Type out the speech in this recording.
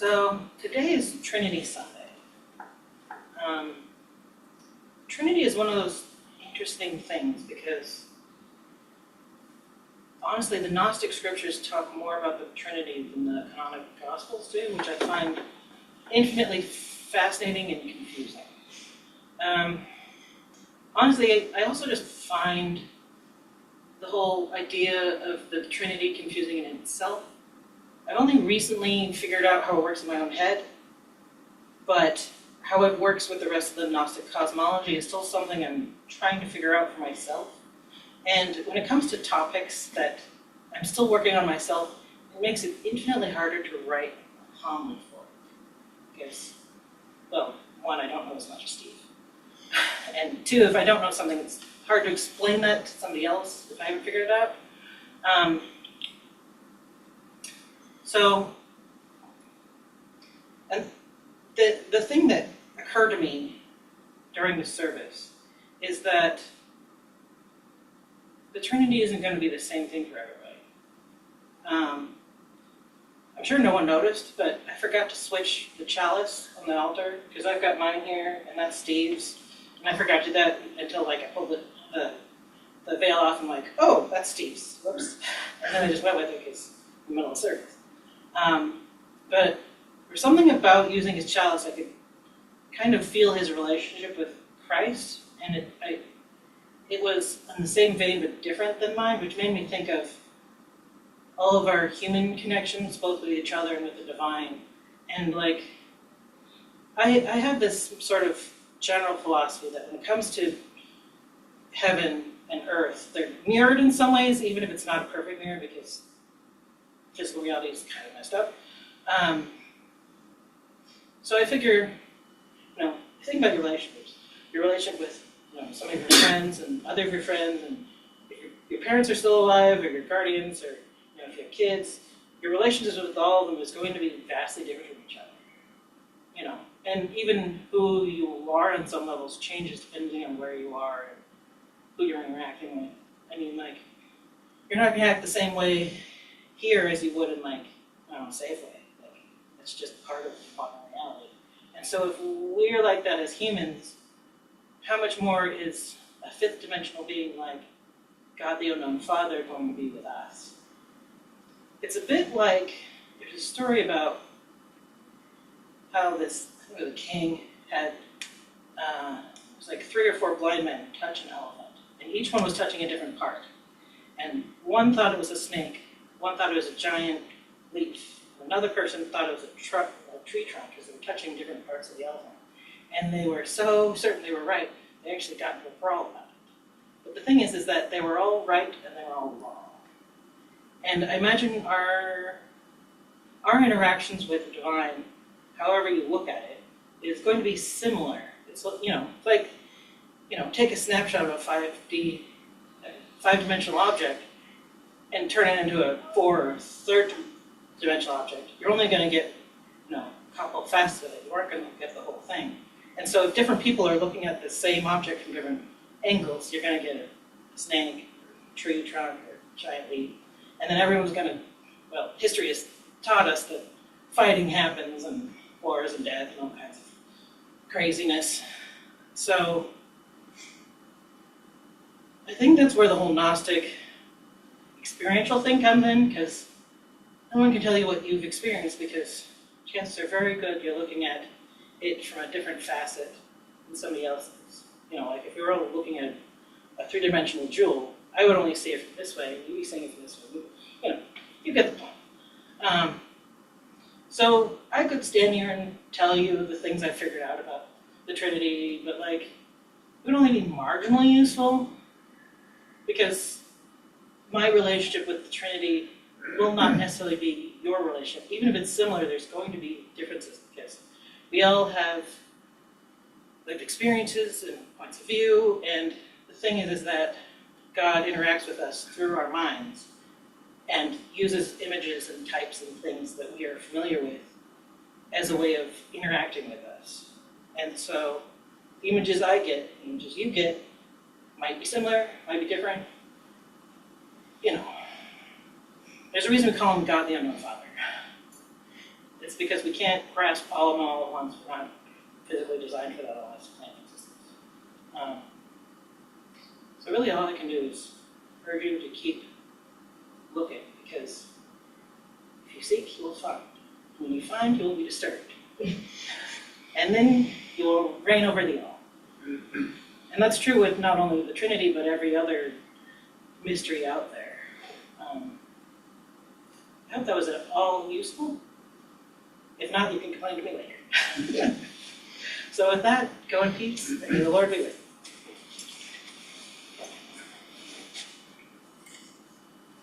So today is Trinity Sunday. Trinity is one of those interesting things because honestly the Gnostic scriptures talk more about the Trinity than the canonic Gospels do, which I find infinitely fascinating and confusing. Honestly, I also just find the whole idea of the Trinity confusing in itself. I've only recently figured out how it works in my own head, but how it works with the rest of the Gnostic cosmology is still something I'm trying to figure out for myself. And when it comes to topics that I'm still working on myself, it makes it infinitely harder to write a homily for it. Because, well, one, I don't know as much as Steve. And two, if I don't know something, it's hard to explain that to somebody else if I haven't figured it out. And the thing that occurred to me during the service is that the Trinity isn't going to be the same thing for everybody. I'm sure no one noticed, but I forgot to switch the chalice on the altar because I've got mine here and that's Steve's, and I forgot to do that until I pulled the veil off and oh, that's Steve's. Whoops. And then I just went with it because in the middle of the service. But there's something about using his chalice, I could kind of feel his relationship with Christ, and it was in the same vein but different than mine, which made me think of all of our human connections, both with each other and with the divine. And I have this sort of general philosophy that when it comes to heaven and earth, they're mirrored in some ways, even if it's not a perfect mirror, because physical reality is kind of messed up. So I figure, think about your relationships. Your relationship with some of your friends and other of your friends, and if your parents are still alive, or your guardians, or if you have kids, your relationships with all of them is going to be vastly different from each other. And even who you are on some levels changes depending on where you are and who you're interacting with. I mean, you're not going to act the same way here as you would in Safeway. It's just part of modern reality. And so if we're like that as humans, how much more is a fifth dimensional being like God the Unknown Father going to be with us? It's a bit like, there's a story about how the king had, it was 3 or 4 blind men touch an elephant, and each one was touching a different part. And one thought it was a snake, one thought it was a giant leaf, another person thought it was a tree trunk because they were touching different parts of the elephant. And they were so certain they were right, they actually got into a brawl about it. But the thing is that they were all right and they were all wrong. And I imagine our interactions with the divine, however you look at it, is going to be similar. It's take a snapshot of a 5-dimensional object and turn it into a 4- or 3rd-dimensional object. You're only going to get a couple facets of it. You aren't going to get the whole thing. And so if different people are looking at the same object from different angles, you're going to get a snake, or tree trunk, or giant leaf. And then everyone's going to, history has taught us that fighting happens, and wars and death, and all kinds of craziness. So I think that's where the whole Gnostic experiential thing comes in, because no one can tell you what you've experienced, because chances are very good you're looking at it from a different facet than somebody else's. If we were all looking at a 3-dimensional jewel, I would only see it from this way, and you'd be seeing it from this way. You get the point. So I could stand here and tell you the things I figured out about the Trinity, but it would only be marginally useful, because my relationship with the Trinity will not necessarily be your relationship. Even if it's similar, there's going to be differences, because we all have lived experiences and points of view, and the thing is that God interacts with us through our minds and uses images and types and things that we are familiar with as a way of interacting with us. And so the images I get, the images you get, might be similar, might be different. There's a reason we call him God the Unknown Father. It's because we can't grasp all of them all at once. We're not physically designed for that all as planning systems. So really all I can do is urge you to keep looking, because if you seek, you will find. When you find, you will be disturbed. And then you will reign over the all. And that's true with not only the Trinity, but every other mystery out there. I hope that was at all useful. If not, you can complain to me later. So with that, go in peace, and may the Lord be with you.